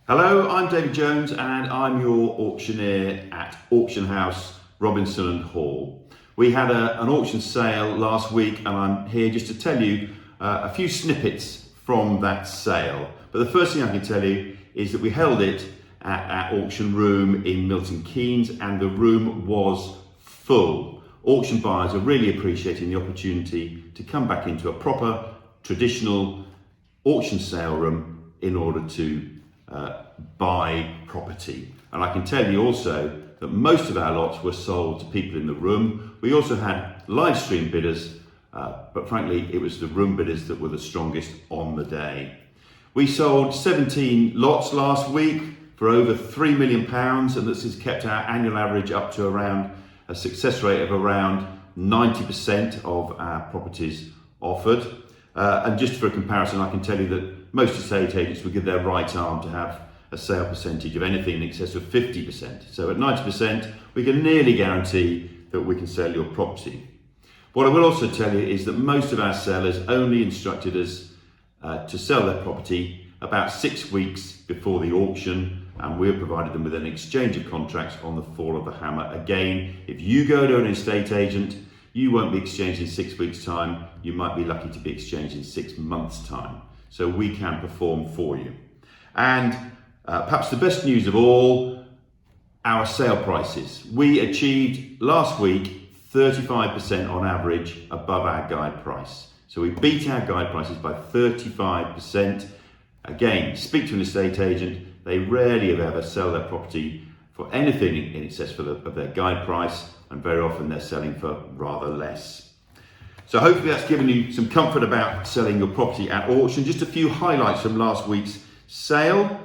Hello, I'm David Jones and I'm your auctioneer at Auction House, Robinson and Hall. We had an auction sale last week and I'm here just to tell you a few snippets from that sale. But the first thing I can tell you is that we held it at our auction room in Milton Keynes and the room was full. Auction buyers are really appreciating the opportunity to come back into a proper, traditional auction sale room in order to buy property. And I can tell you also that most of our lots were sold to people in the room. We also had live stream bidders, but frankly, it was the room bidders that were the strongest on the day. We sold 17 lots last week for over £3 million, and this has kept our annual average up to around a success rate of around 90% of our properties offered. And just for a comparison, I can tell you that most estate agents would give their right arm to have a sale percentage of anything in excess of 50%. So at 90%, we can nearly guarantee that we can sell your property. What I will also tell you is that most of our sellers only instructed us to sell their property about 6 weeks before the auction, and we've provided them with an exchange of contracts on the fall of the hammer. Again, if you go to an estate agent, you won't be exchanged in 6 weeks' time. You might be lucky to be exchanged in 6 months' time. So we can perform for you. And perhaps the best news of all, our sale prices. We achieved last week 35% on average above our guide price. So we beat our guide prices by 35%. Again, speak to an estate agent. They rarely if ever sell their property for anything in excess of their guide price, and very often they're selling for rather less. So hopefully that's given you some comfort about selling your property at auction. Just a few highlights from last week's sale.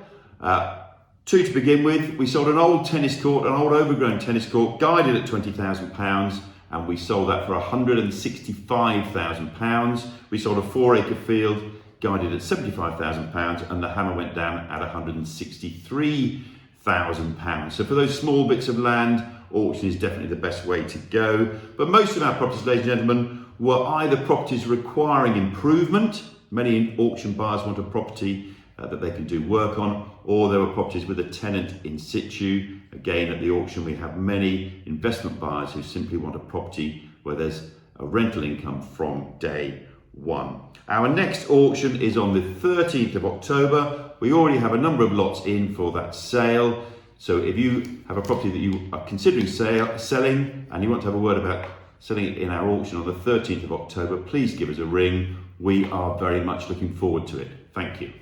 Two to begin with, we sold an old tennis court, an old overgrown tennis court, guided at £20,000, and we sold that for £165,000. We sold a 4-acre field, guided at £75,000, and the hammer went down at £163,000. So for those small bits of land, auction is definitely the best way to go. But most of our properties, ladies and gentlemen, were either properties requiring improvement. Many auction buyers want a property that they can do work on, or there were properties with a tenant in situ. Again, at the auction, we have many investment buyers who simply want a property where there's a rental income from day one. Our next auction is on the 13th of October. We already have a number of lots in for that sale. So if you have a property that you are considering selling and you want to have a word about selling it in our auction on the 13th of October, please give us a ring. We are very much looking forward to it. Thank you.